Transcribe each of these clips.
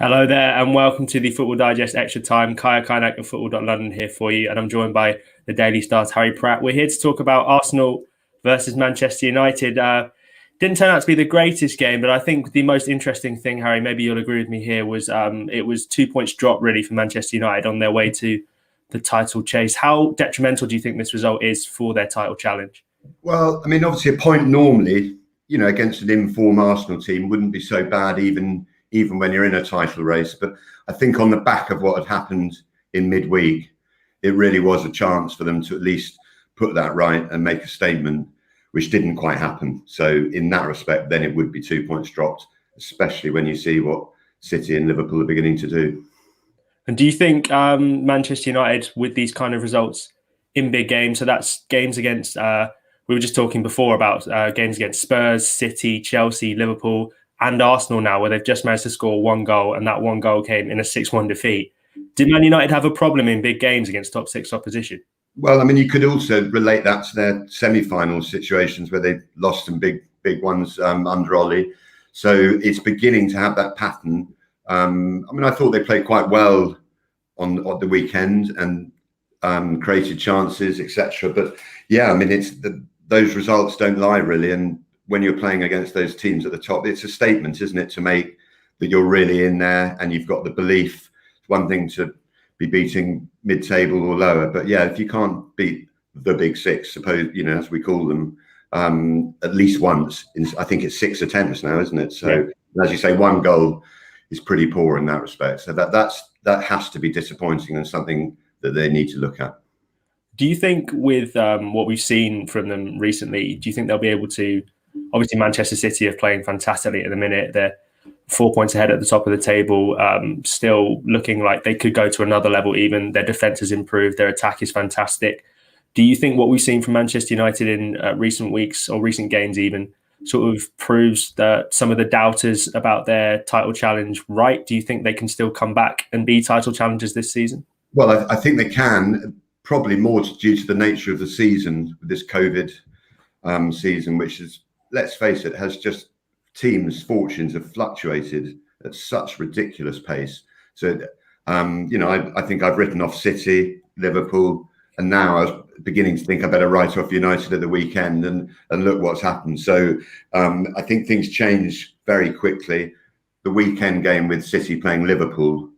Hello there, and welcome to the Football Digest Extra Time. Kaynak of Football.London here for you, and I'm joined by the Daily Star's Harry Pratt. We're here to talk about Arsenal versus Manchester United. Didn't turn out to be the greatest game, but I think the most interesting thing, Harry, maybe you'll agree with me here, was it was 2 points drop really for Manchester United on their way to the title chase. How detrimental do you think this result is for their title challenge? Well, I mean, obviously a point normally, against an in-form Arsenal team wouldn't be so bad even when you're in a title race. But I think on the back of what had happened in midweek, it really was a chance for them to at least put that right and make a statement, which didn't quite happen. So in that respect, then it would be 2 points dropped, especially when you see what City and Liverpool are beginning to do. And do you think Manchester United, with these kind of results in big games, so that's games against, we were just talking before about games against Spurs, City, Chelsea, Liverpool, and Arsenal now, where they've just managed to score one goal, and that one goal came in a 6-1 defeat. Did Man United have a problem in big games against top six opposition? Well, I mean, you could also relate that to their semi-final situations where they lost some big ones under Ollie. So it's beginning to have that pattern. I mean, I thought they played quite well on the weekend and created chances, etc. But yeah, I mean, those results don't lie really, and when you're playing against those teams at the top, it's a statement, isn't it, to make that you're really in there and you've got the belief. It's one thing to be beating mid-table or lower, but yeah, if you can't beat the big six, suppose, as we call them, at least once, I think it's 6 attempts now, isn't it? So yeah. As you say, one goal is pretty poor in that respect. So that has to be disappointing and something that they need to look at. Do you think with what we've seen from them recently, do you think they'll be able to? Obviously, Manchester City are playing fantastically at the minute. They're 4 points ahead at the top of the table, still looking like they could go to another level even. Their defence has improved. Their attack is fantastic. Do you think what we've seen from Manchester United in recent weeks or recent games even sort of proves that some of the doubters about their title challenge right? Do you think they can still come back and be title challengers this season? Well, I think they can, probably more due to the nature of the season, this COVID season, which is, let's face it, has just teams' fortunes have fluctuated at such ridiculous pace. So, I think I've written off City, Liverpool, and now I was beginning to think I better write off United at the weekend, and look what's happened. So I think things change very quickly. The weekend game with City playing Liverpool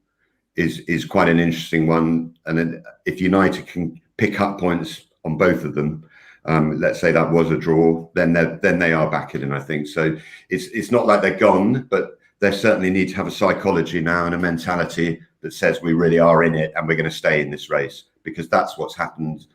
is quite an interesting one. And if United can pick up points on both of them, let's say that was a draw, then they are back in, I think. So it's not like they're gone, but they certainly need to have a psychology now and a mentality that says we really are in it and we're going to stay in this race, because that's what's happened.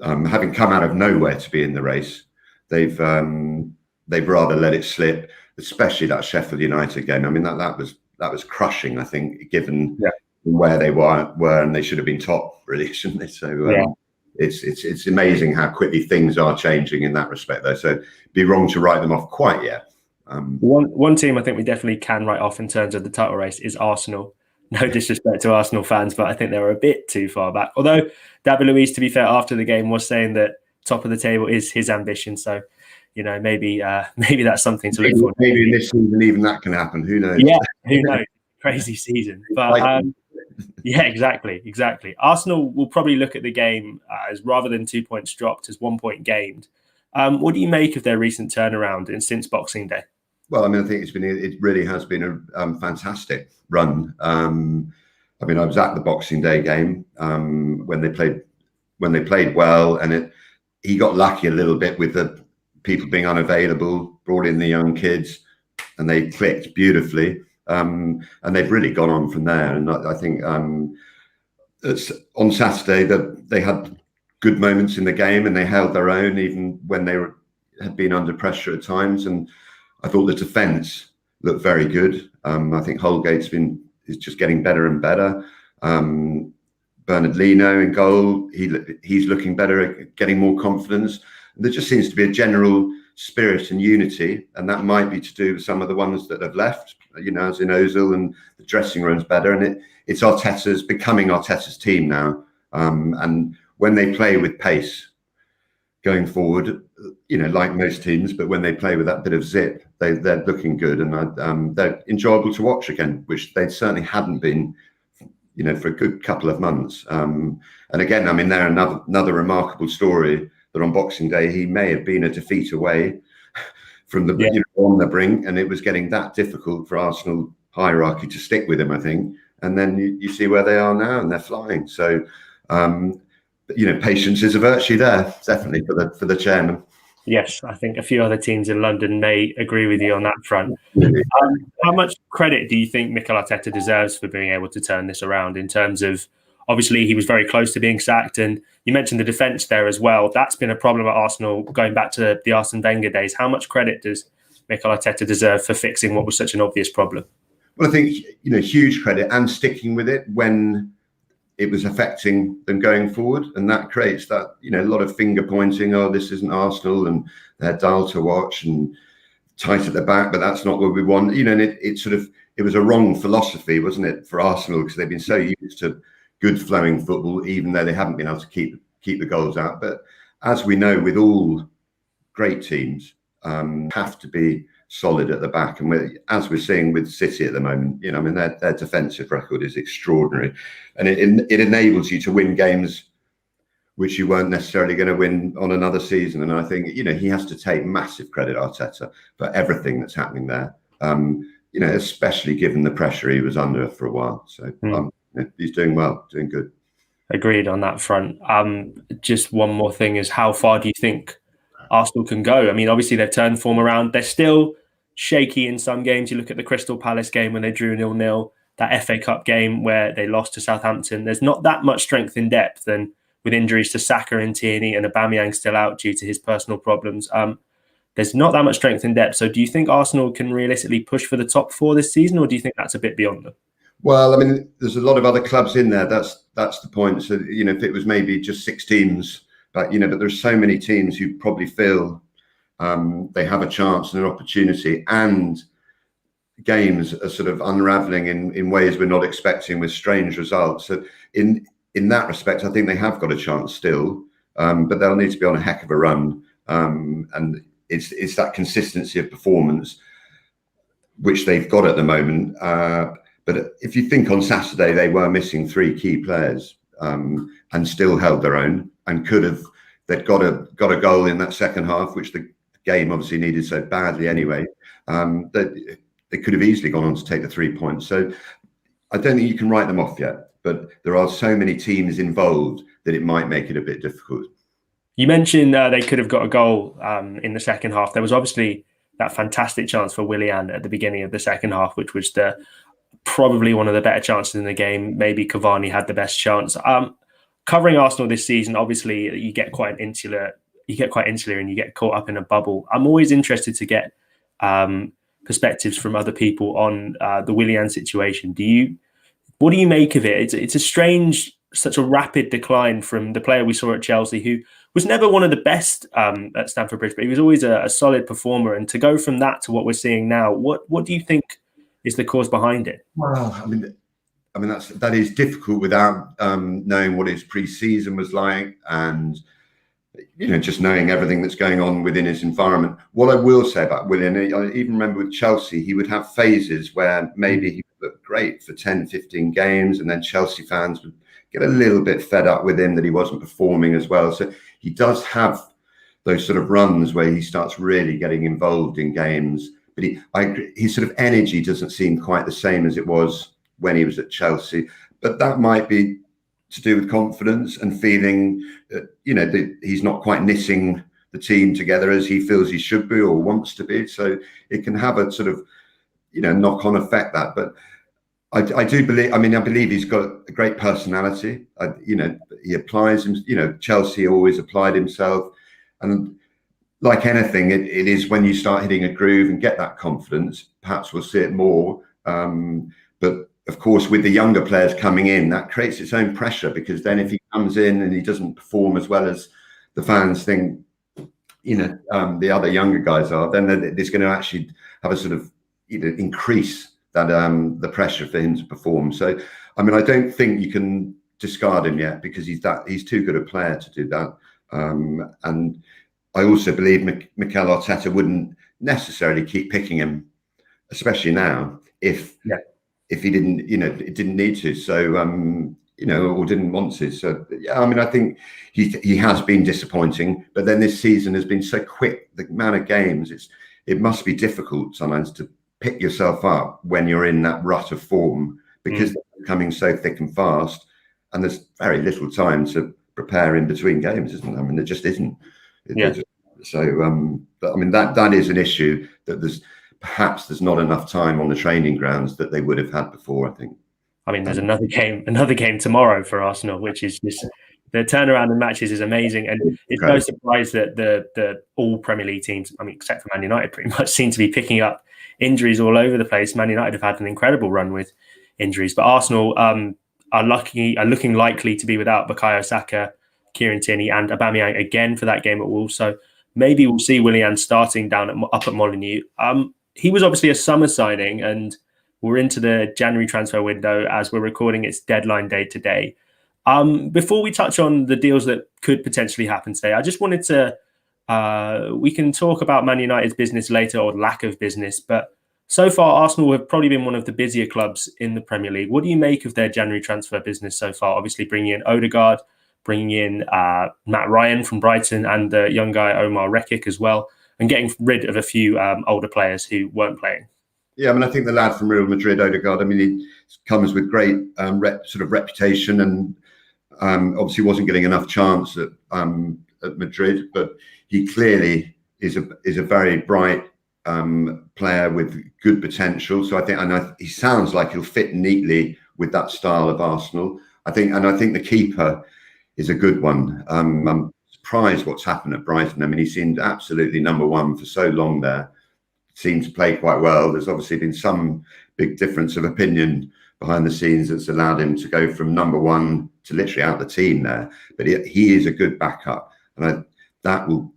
Having come out of nowhere to be in the race, they've rather let it slip, especially that Sheffield United game. I mean, that was crushing, I think, given where they were, and they should have been top, really, shouldn't they? So it's amazing how quickly things are changing in that respect, though. So it'd be wrong to write them off quite yet. One team I think we definitely can write off in terms of the title race is Arsenal. No disrespect to Arsenal fans, but I think they were a bit too far back. Although David Luiz, to be fair, after the game was saying that top of the table is his ambition. So, maybe that's something to look for. Maybe in this season, even that can happen. Who knows? Yeah, who knows? Crazy season. But yeah, exactly. Arsenal will probably look at the game as, rather than 2 points dropped, as 1 point gained. What do you make of their recent turnaround since Boxing Day? Well, I mean, I think it really has been a fantastic run. I mean, I was at the Boxing Day game when they played well, and he got lucky a little bit with the people being unavailable, brought in the young kids, and they clicked beautifully. And they've really gone on from there. And I think it's on Saturday that they had good moments in the game and they held their own, even when they had been under pressure at times. And I thought the defence looked very good. I think Holgate's is just getting better and better. Bernard Leno in goal, he's looking better, getting more confidence. And there just seems to be a general spirit and unity, and that might be to do with some of the ones that have left, as in Ozil, and the dressing room's better. And it's becoming Arteta's team now. And when they play with pace going forward, like most teams, but when they play with that bit of zip, they're looking good, and they're enjoyable to watch again, which they certainly hadn't been, for a good couple of months. And again, I mean, they're another remarkable story that on Boxing Day he may have been a defeat away from the on the brink, and it was getting that difficult for Arsenal hierarchy to stick with him, I think. And then you see where they are now, and they're flying. So, patience is a virtue there, definitely for the chairman. Yes, I think a few other teams in London may agree with you on that front. How much credit do you think Mikel Arteta deserves for being able to turn this around in terms of, obviously, he was very close to being sacked, and you mentioned the defence there as well. That's been a problem at Arsenal going back to the Arsene Wenger days. How much credit does Mikel Arteta deserve for fixing what was such an obvious problem? Well, I think, huge credit, and sticking with it when it was affecting them going forward. And that creates that, a lot of finger pointing. Oh, this isn't Arsenal, and they're dull to watch and tight at the back, but that's not what we want. And it was a wrong philosophy, wasn't it, for Arsenal, because they've been so used to good flowing football, even though they haven't been able to keep the goals out. But as we know, with all great teams, have to be solid at the back, and as we're seeing with City at the moment, their defensive record is extraordinary, and it enables you to win games which you weren't necessarily going to win on another season. And I think he has to take massive credit, Arteta, for everything that's happening there. Especially given the pressure he was under for a while. So he's doing well, doing good. Agreed on that front. Just one more thing is, how far do you think Arsenal can go? I mean, obviously they've turned form around. They're still shaky in some games. You look at the Crystal Palace game when they drew 0-0, that FA Cup game where they lost to Southampton. There's not that much strength in depth, and with injuries to Saka and Tierney and Aubameyang still out due to his personal problems, there's not that much strength in depth. So do you think Arsenal can realistically push for the top four this season, or do you think that's a bit beyond them? Well, I mean, there's a lot of other clubs in there. That's the point. So, if it was maybe just 6 teams, but there's so many teams who probably feel they have a chance and an opportunity, and games are sort of unraveling in ways we're not expecting with strange results. So in that respect, I think they have got a chance still, but they'll need to be on a heck of a run. And it's that consistency of performance which they've got at the moment. But if you think on Saturday, they were missing 3 key players and still held their own, and they'd got a goal in that second half, which the game obviously needed so badly anyway. That they could have easily gone on to take the 3 points. So I don't think you can write them off yet, but there are so many teams involved that it might make it a bit difficult. You mentioned they could have got a goal in the second half. There was obviously that fantastic chance for Willian at the beginning of the second half, which was probably one of the better chances in the game. Maybe Cavani had the best chance. Covering Arsenal this season, obviously you get quite insular and you get caught up in a bubble. I'm always interested to get perspectives from other people on the Willian situation. What do you make of it? It's a strange, such a rapid decline from the player we saw at Chelsea, who was never one of the best at Stamford Bridge, but he was always a solid performer. And to go from that to what we're seeing now, what do you think is the cause behind it? Well, I mean that is difficult without knowing what his pre-season was like, and just knowing everything that's going on within his environment. What I will say about Willian, I even remember with Chelsea, he would have phases where maybe he would look great for 10, 15 games, and then Chelsea fans would get a little bit fed up with him that he wasn't performing as well. So he does have those sort of runs where he starts really getting involved in games, but his sort of energy doesn't seem quite the same as it was when he was at Chelsea. But that might be to do with confidence and feeling that, that he's not quite knitting the team together as he feels he should be or wants to be. So it can have a sort of, knock-on effect that. But I do believe, I believe he's got a great personality. He applies him, Chelsea always applied himself. And like anything, it is when you start hitting a groove and get that confidence, perhaps we'll see it more. But of course, with the younger players coming in, that creates its own pressure, because then if he comes in and he doesn't perform as well as the fans think, the other younger guys are, then there's going to actually have a sort of increase that the pressure for him to perform. So, I don't think you can discard him yet, because he's too good a player to do that. And I also believe Mikel Arteta wouldn't necessarily keep picking him, especially now, if he didn't, it didn't need to. So, or didn't want to. So, yeah, I mean, I think he has been disappointing, but then this season has been so quick. The amount of games, it must be difficult sometimes to pick yourself up when you're in that rut of form, because they're coming so thick and fast, and there's very little time to prepare in between games, isn't there? I mean, there just isn't. So, but I mean, that is an issue, that there's not enough time on the training grounds that they would have had before, I think. I mean, there's another game tomorrow for Arsenal, which is just, the turnaround in matches is amazing, and it's no surprise that the all Premier League teams, I mean, except for Man United, pretty much seem to be picking up injuries all over the place. Man United have had an incredible run with injuries, but Arsenal are looking likely to be without Bukayo Saka, Kieran Tierney, and Aubameyang again for that game at Wolves. So maybe we'll see Willian starting up at Molineux. He was obviously a summer signing, and we're into the January transfer window as we're recording. It's deadline day today. Before we touch on the deals that could potentially happen today, I just wanted to, we can talk about Man United's business later, or lack of business, but so far Arsenal have probably been one of the busier clubs in the Premier League. What do you make of their January transfer business so far? Obviously bringing in Odegaard, bringing in Matt Ryan from Brighton, and the young guy Omar Rekik as well, and getting rid of a few older players who weren't playing. Yeah, I mean, I think the lad from Real Madrid, Odegaard, I mean, he comes with great sort of reputation, and obviously wasn't getting enough chance at Madrid, but he clearly is a very bright player with good potential. So I think, he sounds like he'll fit neatly with that style of Arsenal. I think the keeper is a good one. I'm surprised what's happened at Brighton. I mean, he seemed absolutely number one for so long there. Seemed to play quite well. There's obviously been some big difference of opinion behind the scenes that's allowed him to go from number one to literally out the team there. But he is a good backup, and that will,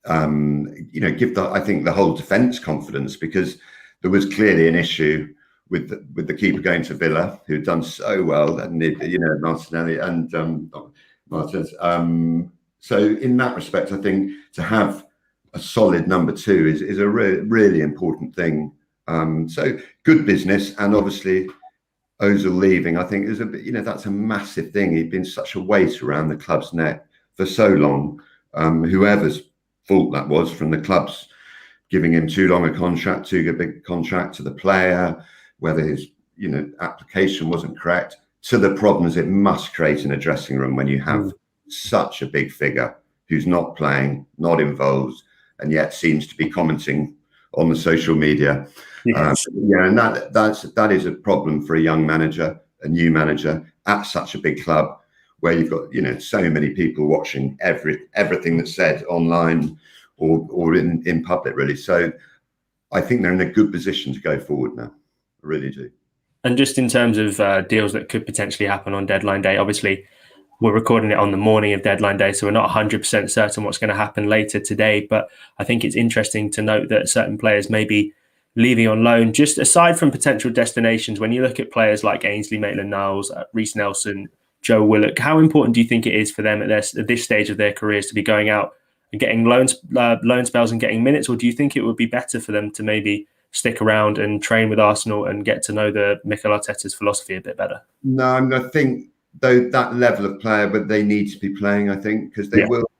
give I think the whole defence confidence, because there was clearly an issue with the keeper going to Villa, who had done so well, and Martinelli and Martins. So in that respect, I think to have a solid number two is a really important thing. So good business, and obviously Ozil leaving, I think is that's a massive thing. He'd been such a weight around the club's neck for so long. Whoever's fault that was, from the clubs giving him too long a contract, too big a contract, to the player, whether his application wasn't correct, to the problems it must create in a dressing room when you have such a big figure who's not playing, not involved, and yet seems to be commenting on the social media. Yes. And that is a problem for a young manager, a new manager at such a big club, where you've got so many people watching everything that's said online or in public, really. So I think they're in a good position to go forward now. I really do. And just in terms of deals that could potentially happen on deadline day, obviously we're recording it on the morning of deadline day, so we're not 100% certain what's going to happen later today. But I think it's interesting to note that certain players may be leaving on loan. Just aside from potential destinations, when you look at players like Ainsley Maitland-Niles, Reece Nelson, Joe Willock, how important do you think it is for them at this stage of their careers to be going out and getting loan spells and getting minutes? Or do you think it would be better for them to maybe stick around and train with Arsenal and get to know the Mikel Arteta's philosophy a bit better? No, I think though that level of player, but they need to be playing, I think, because they will,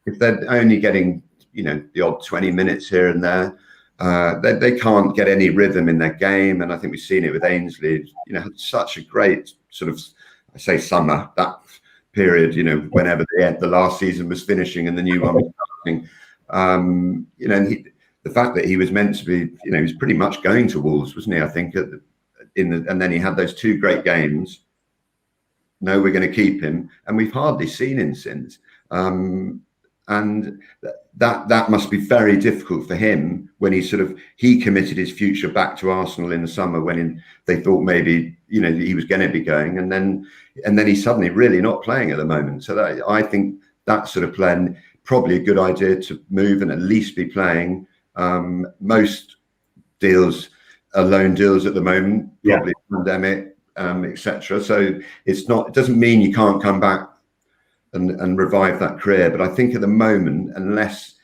if they're only getting the odd 20 minutes here and there, they can't get any rhythm in their game. And I think we've seen it with Ainsley, had such a great sort of, I say summer, that period, whenever the last season was finishing and the new one was starting. And the fact that he was meant to be, he was pretty much going to Wolves, wasn't he? I think and then he had those two great games. No, we're going to keep him, and we've hardly seen him since. And that must be very difficult for him when he committed his future back to Arsenal in the summer, when they thought maybe he was going to be going, and then he's suddenly really not playing at the moment. So I think that sort of plan, probably a good idea to move and at least be playing. Most deals are loan deals at the moment, probably pandemic, etc. So it doesn't mean you can't come back and revive that career. But I think at the moment, unless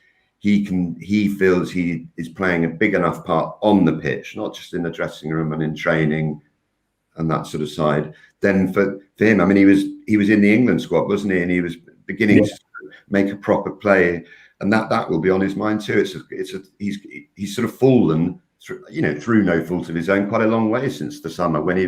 he feels he is playing a big enough part on the pitch, not just in the dressing room and in training and that sort of side. Then for him, I mean, he was in the England squad, wasn't he? And he was beginning to make a proper play, and that will be on his mind too. He's sort of fallen through no fault of his own quite a long way since the summer when he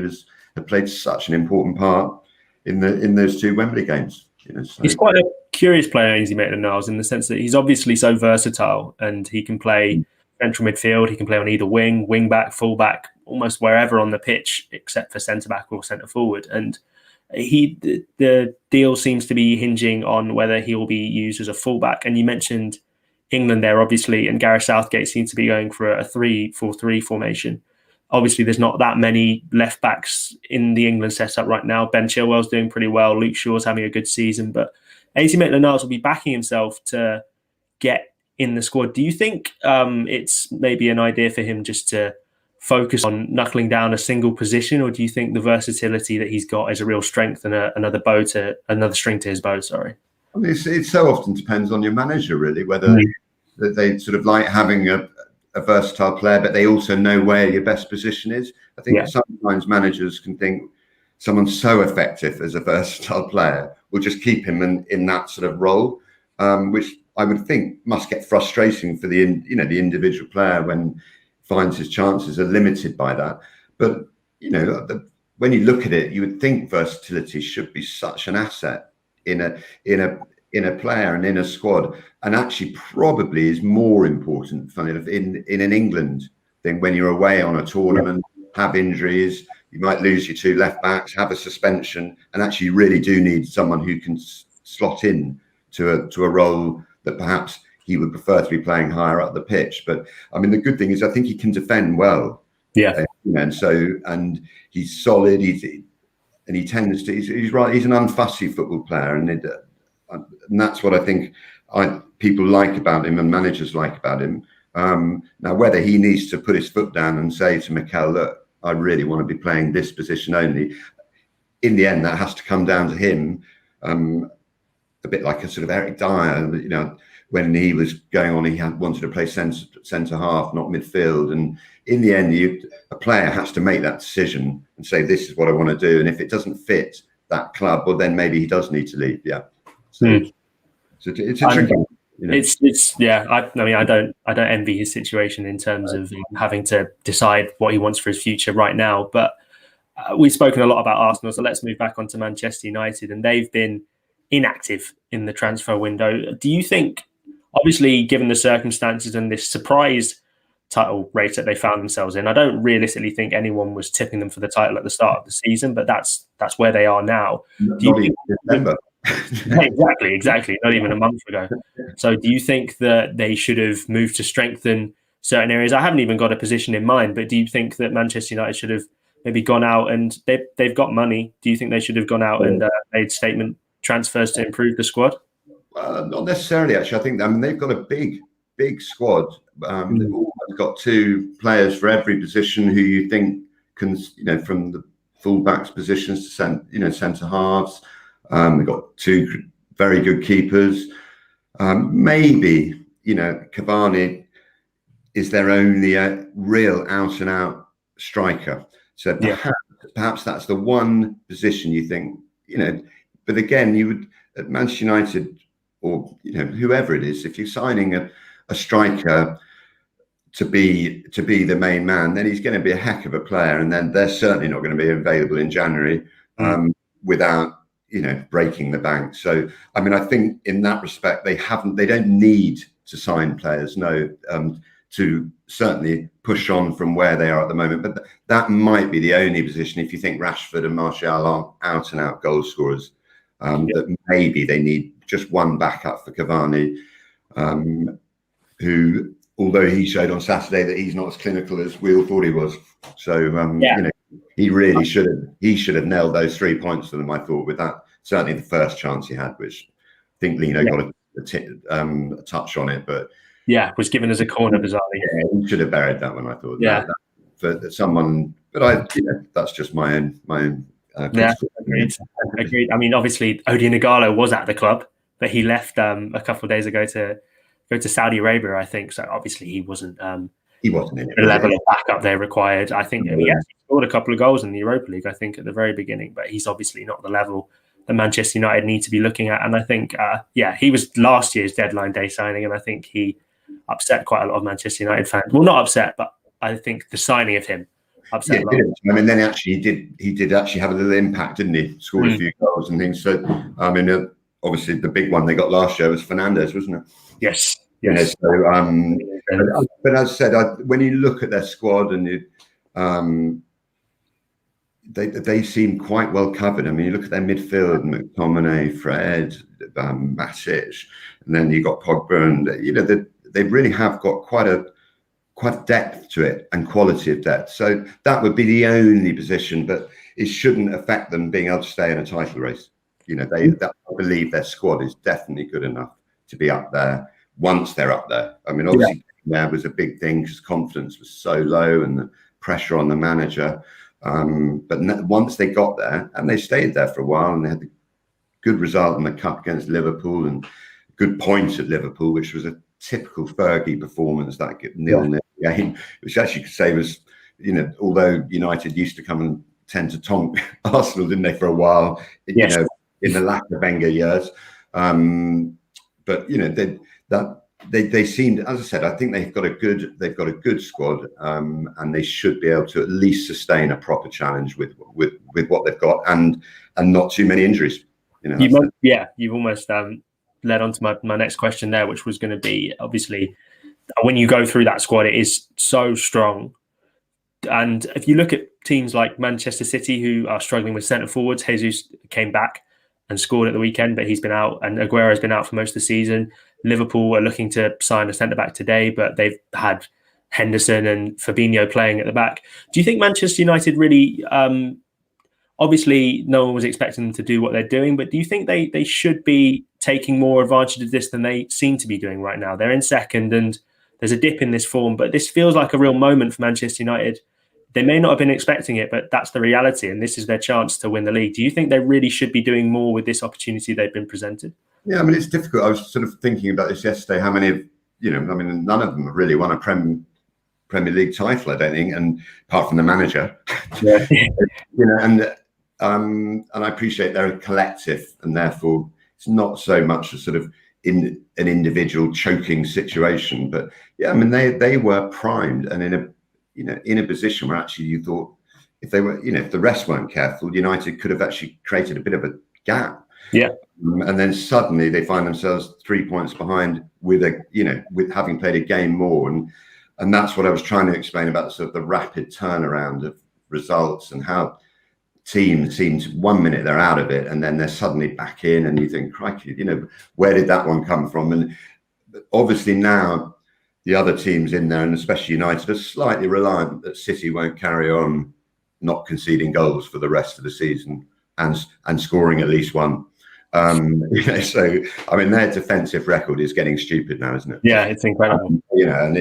had played such an important part in those 2 Wembley games. So. He's quite a curious player, Ainsley Maitland-Niles, in the sense that he's obviously so versatile, and he can play central midfield, he can play on either wing back, full back, almost wherever on the pitch except for centre back or centre forward. And the deal seems to be hinging on whether he will be used as a full back. And you mentioned England there, obviously, and Gareth Southgate seems to be going for a 3-4-3 formation. Obviously, there's not that many left backs in the England setup right now. Ben Chilwell's doing pretty well. Luke Shaw's having a good season, but Ainsley Maitland-Niles will be backing himself to get in the squad. Do you think it's maybe an idea for him just to focus on knuckling down a single position, or do you think the versatility that he's got is a real strength and another string to his bow? Sorry. I mean, it so often depends on your manager, really, whether they sort of like having a versatile player, but they also know where your best position is. I think sometimes managers can think someone's so effective as a versatile player, will just keep him in that sort of role, which I would think must get frustrating for the individual player when finds his chances are limited by that. But when you look at it, you would think versatility should be such an asset in a player and in a squad, and actually probably is more important in an England than when you're away on a tournament, have injuries, you might lose your 2 left backs, have a suspension, and actually you really do need someone who can slot in to a role that perhaps he would prefer to be playing higher up the pitch. But I mean, the good thing is I think he can defend well. Yeah. And he's solid. He tends to. He's right. He's an unfussy football player, and that's what I think people like about him and managers like about him. Now, whether he needs to put his foot down and say to Mikel, look, I really want to be playing this position only. In the end, that has to come down to him. A bit like a sort of Eric Dyer, when he was going on, he wanted to play centre half, not midfield. And in the end, a player has to make that decision and say, this is what I want to do. And if it doesn't fit that club, well, then maybe he does need to leave. Yeah. So it's a tricky. I don't envy his situation in terms of having to decide what he wants for his future right now. But we've spoken a lot about Arsenal, so let's move back onto Manchester United, and they've been inactive in the transfer window. Do you think, obviously, given the circumstances and this surprise title race that they found themselves in, I don't realistically think anyone was tipping them for the title at the start of the season, but that's where they are now. Exactly. Not even a month ago. So do you think that they should have moved to strengthen certain areas? I haven't even got a position in mind, but do you think that Manchester United should have maybe gone out, and they've got money? Do you think they should have gone out and made statement transfers to improve the squad? Not necessarily, actually. I think they've got a big squad. They've almost got 2 players for every position who you think can, from the full-backs positions to centre halves. We've got 2 very good keepers. Maybe, Cavani is their only real out-and-out striker. So perhaps that's the one position you think, but again, you would, at Manchester United or, whoever it is, if you're signing a striker to be the main man, then he's going to be a heck of a player. And then they're certainly not going to be available in January without, breaking the bank. So, I mean, I think in that respect, they don't need to sign players, to certainly push on from where they are at the moment. But that might be the only position, if you think Rashford and Martial aren't out and out goal scorers, that maybe they need just one backup for Cavani, who, although he showed on Saturday that he's not as clinical as we all thought he was. So, he really should have nailed those 3 points for them, I thought, with that. Certainly the first chance he had, which I think Lino got a touch on it, but was given as a corner, bizarrely. Yeah, he should have buried that one, I thought. For someone, but that's just my own. Agreed. I mean, obviously, Odion Ighalo was at the club, but he left a couple of days ago to go to Saudi Arabia, I think. So obviously he wasn't in it, the level of backup they required. I think he actually scored a couple of goals in the Europa League, I think, at the very beginning, but he's obviously not the level that Manchester United need to be looking at. And I think, he was last year's deadline day signing, and I think he upset quite a lot of Manchester United fans. Well, not upset, but I think the signing of him upset a lot. I mean, then actually he did actually have a little impact, didn't he? Scored a few goals and things. So, I mean, obviously the big one they got last year was Fernandes, wasn't it? Yes. You know, so, but as I said, when you look at their squad and they seem quite well covered. I mean, you look at their midfield: McTominay, Fred, Matic, and then you got Pogba, and you know they really have got quite depth to it and quality of depth. So that would be the only position, but it shouldn't affect them being able to stay in a title race. You know, I believe their squad is definitely good enough to be up there once they're up there. I mean, obviously there was a big thing because confidence was so low and the pressure on the manager. But once they got there, and they stayed there for a while, and they had a good result in the cup against Liverpool and good points at Liverpool, which was a typical Fergie performance, that 0-0 game, which actually could say was, you know, although United used to come and tend to tonk Arsenal, didn't they, for a while, you know, in the latter Wenger years. But you know, they seemed, as I said, I think they've got a good squad, and they should be able to at least sustain a proper challenge with what they've got, and not too many injuries. You know, you've almost led on to my next question there, which was going to be, obviously, when you go through that squad, it is so strong. And if you look at teams like Manchester City, who are struggling with centre forwards, Jesus came back and scored at the weekend, but he's been out, and Aguero has been out for most of the season. Liverpool are looking to sign a centre-back today, but they've had Henderson and Fabinho playing at the back. Do you think Manchester United really, obviously no one was expecting them to do what they're doing, but do you think they should be taking more advantage of this than they seem to be doing right now? They're in second and there's a dip in this form, but this feels like a real moment for Manchester United. They may not have been expecting it, but that's the reality, and this is their chance to win the league. Do you think they really should be doing more with this opportunity they've been presented? Yeah, I mean, it's difficult. I was sort of thinking about this yesterday. How many, you know, I mean, none of them have really won a Premier League title, I don't think, and apart from the manager, you know, and I appreciate they're a collective, and therefore it's not so much a sort of in an individual choking situation. But yeah, I mean, they were primed and in a position where actually you thought if they were, you know, if the rest weren't careful, United could have actually created a bit of a gap. Yeah. And then suddenly they find themselves 3 points behind with having played a game more. And that's what I was trying to explain about sort of the rapid turnaround of results and how teams seem to 1 minute they're out of it and then they're suddenly back in, and you think, crikey, you know, where did that one come from? And obviously now the other teams in there, and especially United, are slightly reliant that City won't carry on not conceding goals for the rest of the season and scoring at least one. You know, so I mean, their defensive record is getting stupid now, isn't it? Yeah, it's incredible. You know, and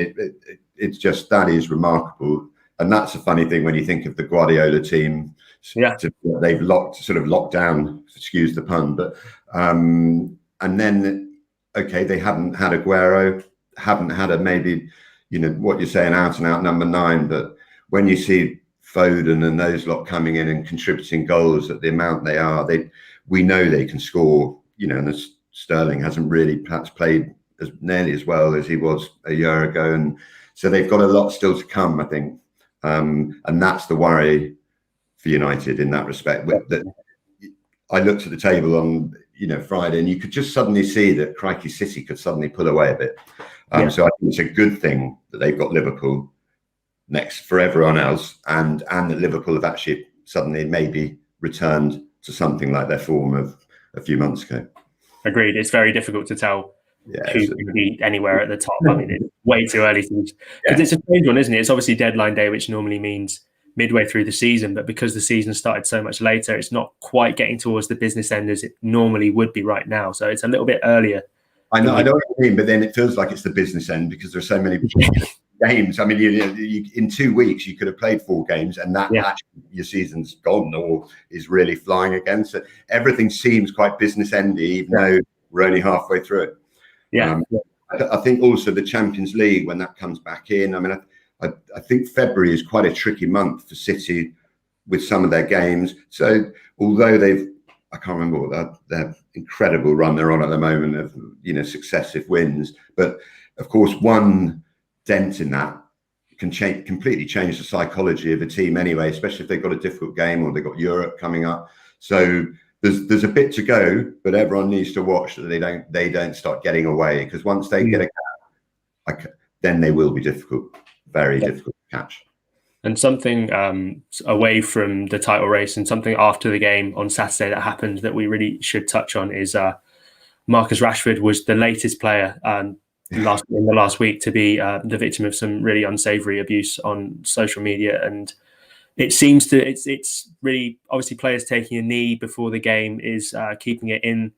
it's just, that is remarkable. And that's a funny thing when you think of the Guardiola team. Yeah, they've locked down, excuse the pun, but and then okay, they haven't had Aguero, haven't had a, maybe, you know, what you're saying, out and out number 9, but when you see Foden and those lot coming in and contributing goals at the amount they are, we know they can score, you know, and Sterling hasn't really perhaps played as nearly as well as he was a year ago, and so they've got a lot still to come, I think, and that's the worry for United in that respect. That I looked at the table on, you know, Friday, and you could just suddenly see that crikey, City could suddenly pull away a bit. So I think it's a good thing that they've got Liverpool next for everyone else, and that Liverpool have actually suddenly maybe returned to something like their form of a few months ago. Agreed. It's very difficult to tell who's going to be anywhere at the top. I mean, it's way too early because it's a strange one, isn't it? It's obviously deadline day, which normally means midway through the season, but because the season started so much later, it's not quite getting towards the business end as it normally would be right now. So it's a little bit earlier. I know what you mean, but then it feels like it's the business end because there's so many games. I mean, you in 2 weeks you could have played 4 games, and that actually your season's gone or is really flying again. So everything seems quite business endy, even though we're only halfway through it. I think also the Champions League, when that comes back in, I mean, I think February is quite a tricky month for City with some of their games. So although I can't remember what their incredible run they're on at the moment of, successive wins, but of course one dent in that can completely change the psychology of a team anyway, especially if they've got a difficult game or they've got Europe coming up. So there's a bit to go, but everyone needs to watch that they don't start getting away, because once they get a gap, then they will be difficult, very difficult to catch. And something away from the title race, and something after the game on Saturday that happened that we really should touch on, is Marcus Rashford was the latest player in the last week to be the victim of some really unsavoury abuse on social media. And it seems it's really, obviously, players taking a knee before the game is keeping it in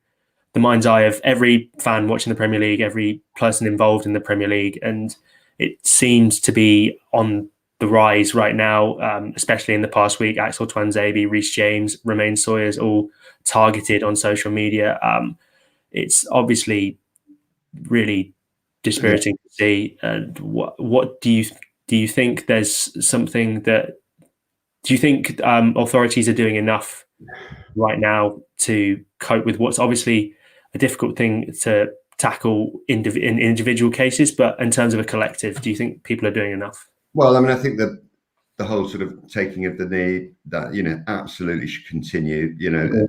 the mind's eye of every fan watching the Premier League, every person involved in the Premier League. And it seems to be on the rise right now, especially in the past week. Axel Tuanzebe, Reece James, Romain Sawyers, all targeted on social media. It's obviously really dispiriting to see. And what do you think? There's something that, do you think authorities are doing enough right now to cope with what's obviously a difficult thing to tackle in individual cases, but in terms of a collective, do you think people are doing enough? Well, I mean, I think that the whole sort of taking of the knee, that, absolutely should continue, to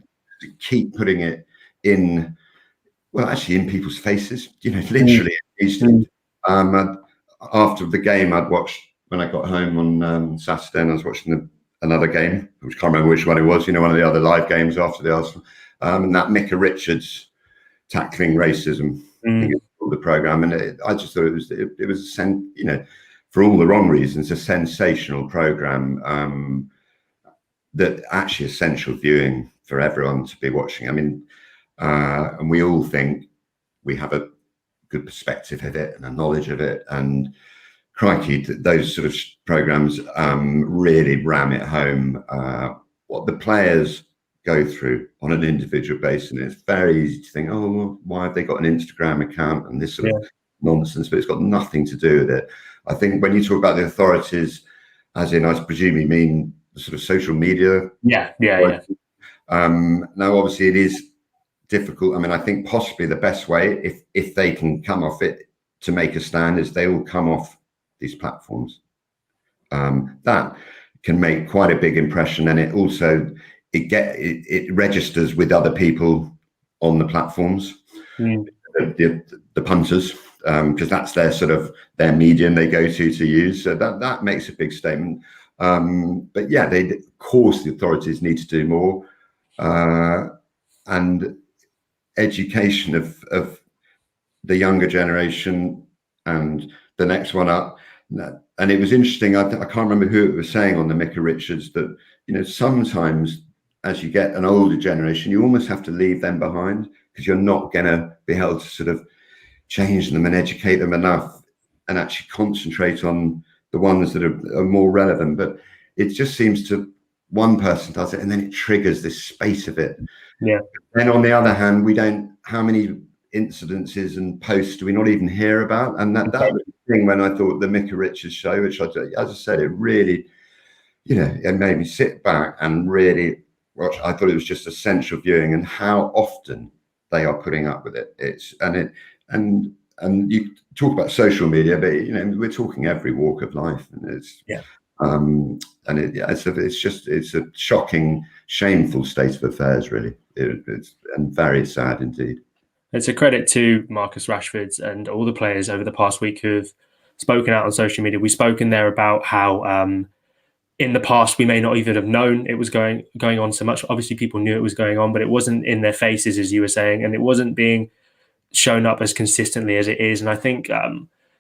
keep putting it in, well, actually in people's faces, literally. After the game, I'd watched, when I got home on Saturday, and I was watching another game, which I can't remember which one it was, one of the other live games after the Arsenal, and that Micah Richards tackling racism, I think it's called the programme, and I just thought it was for all the wrong reasons, a sensational programme that actually essential viewing for everyone to be watching. I mean, and we all think we have a good perspective of it and a knowledge of it, and crikey, those sort of programmes really ram it home what the players go through on an individual basis. And it's very easy to think, oh, why have they got an Instagram account and this sort of nonsense, but it's got nothing to do with it. I think when you talk about the authorities, as in, I presume you mean the sort of social media. Yeah. Now, obviously, it is difficult. I mean, I think possibly the best way, if they can come off it to make a stand, is they will come off these platforms. That can make quite a big impression, and it also it registers with other people on the platforms, the punters. Because that's their sort of their medium they go to use, so that makes a big statement. But yeah, of course, the authorities need to do more, and education of the younger generation and the next one up. And it was interesting. I can't remember who it was saying on the Micah Richards that sometimes as you get an older generation, you almost have to leave them behind, because you're not going to be able to sort of change them and educate them enough and actually concentrate on the ones that are more relevant. But it just seems to, one person does it and then it triggers this space of it. Yeah. Then on the other hand, how many incidences and posts do we not even hear about? And that was the thing when I thought the Micah Richards show, which as I said, it really, it made me sit back and really watch. I thought it was just essential viewing, and how often they are putting up with it. And you talk about social media, but we're talking every walk of life, and it's it's a shocking, shameful state of affairs, really. It's and very sad indeed. It's a credit to Marcus Rashford and all the players over the past week who have spoken out on social media. We've spoken there about how in the past we may not even have known it was going on so much. Obviously, people knew it was going on, but it wasn't in their faces, as you were saying, and it wasn't being shown up as consistently as it is. And I think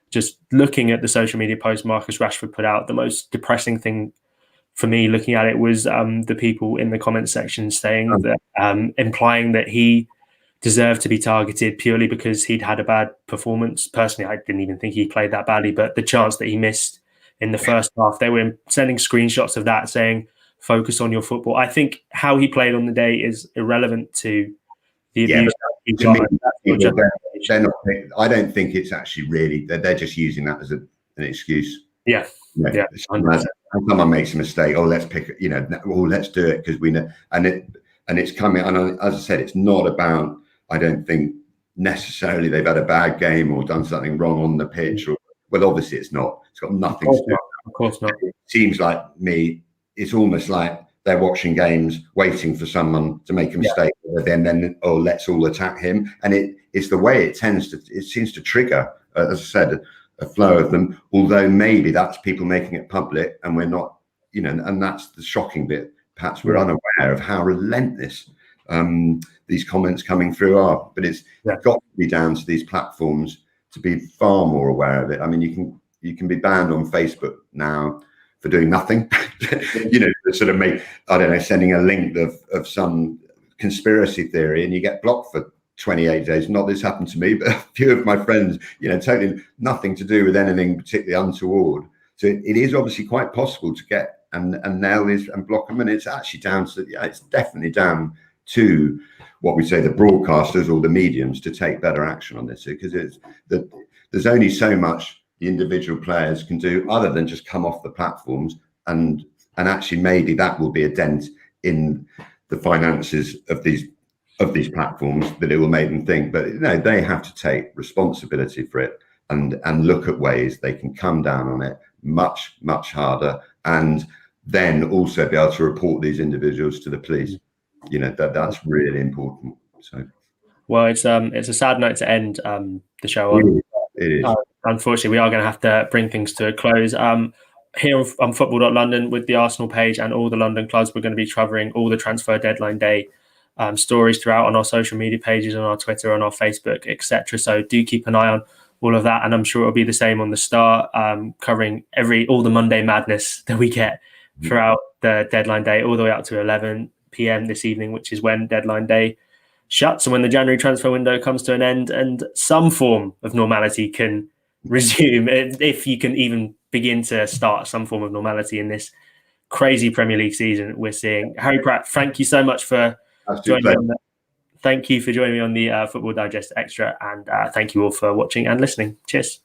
just looking at the social media post Marcus Rashford put out, the most depressing thing for me looking at it was the people in the comment section saying that, implying that he deserved to be targeted purely because he'd had a bad performance. Personally, I didn't even think he played that badly, but the chance that he missed in the first half, they were sending screenshots of that saying, focus on your football. I think how he played on the day is irrelevant to the abuse. they're not. I don't think it's actually really. They're just using that as an excuse. Yeah. Yeah. Someone makes a mistake. Oh, let's pick. Let's do it because we know. And it's coming. And as I said, it's not about. I don't think necessarily they've had a bad game or done something wrong on the pitch. Well, obviously it's not. It's got nothing to do. Of course not. It seems like me. It's almost like they're watching games, waiting for someone to make a mistake. Then let's all attack him. And it's the way it seems to trigger, as I said, a flow of them. Although maybe that's people making it public, and we're not, and that's the shocking bit. Perhaps we're unaware of how relentless these comments coming through are. But it's got to be down to these platforms to be far more aware of it. I mean, you can be banned on Facebook now for doing nothing, sort of sending a link of some conspiracy theory, and you get blocked for 28 days. Not this happened to me, but a few of my friends, totally nothing to do with anything particularly untoward. So it is obviously quite possible to get and nail this and block them. And it's actually down to, it's definitely down to what we say, the broadcasters or the mediums, to take better action on this, because there's only so much the individual players can do other than just come off the platforms, and actually maybe that will be a dent in the finances of these platforms, that it will make them think. But they have to take responsibility for it and look at ways they can come down on it much harder, and then also be able to report these individuals to the police. That's really important. So, well, it's a sad note to end the show on. It is. Unfortunately, we are going to have to bring things to a close. Here on Football.London, with the Arsenal page and all the London clubs, we're going to be covering all the transfer deadline day stories throughout on our social media pages, on our Twitter, on our Facebook, etc. So do keep an eye on all of that, and I'm sure it'll be the same on the Star, covering all the Monday madness that we get throughout the deadline day, all the way up to 11 p.m. this evening, which is when deadline day shuts, and when the January transfer window comes to an end, and some form of normality can resume, if you can even begin to start some form of normality in this crazy Premier League season we're seeing. Harry Pratt, thank you so much for joining me on that. Thank you for joining me on the Football Digest Extra, and thank you all for watching and listening. Cheers.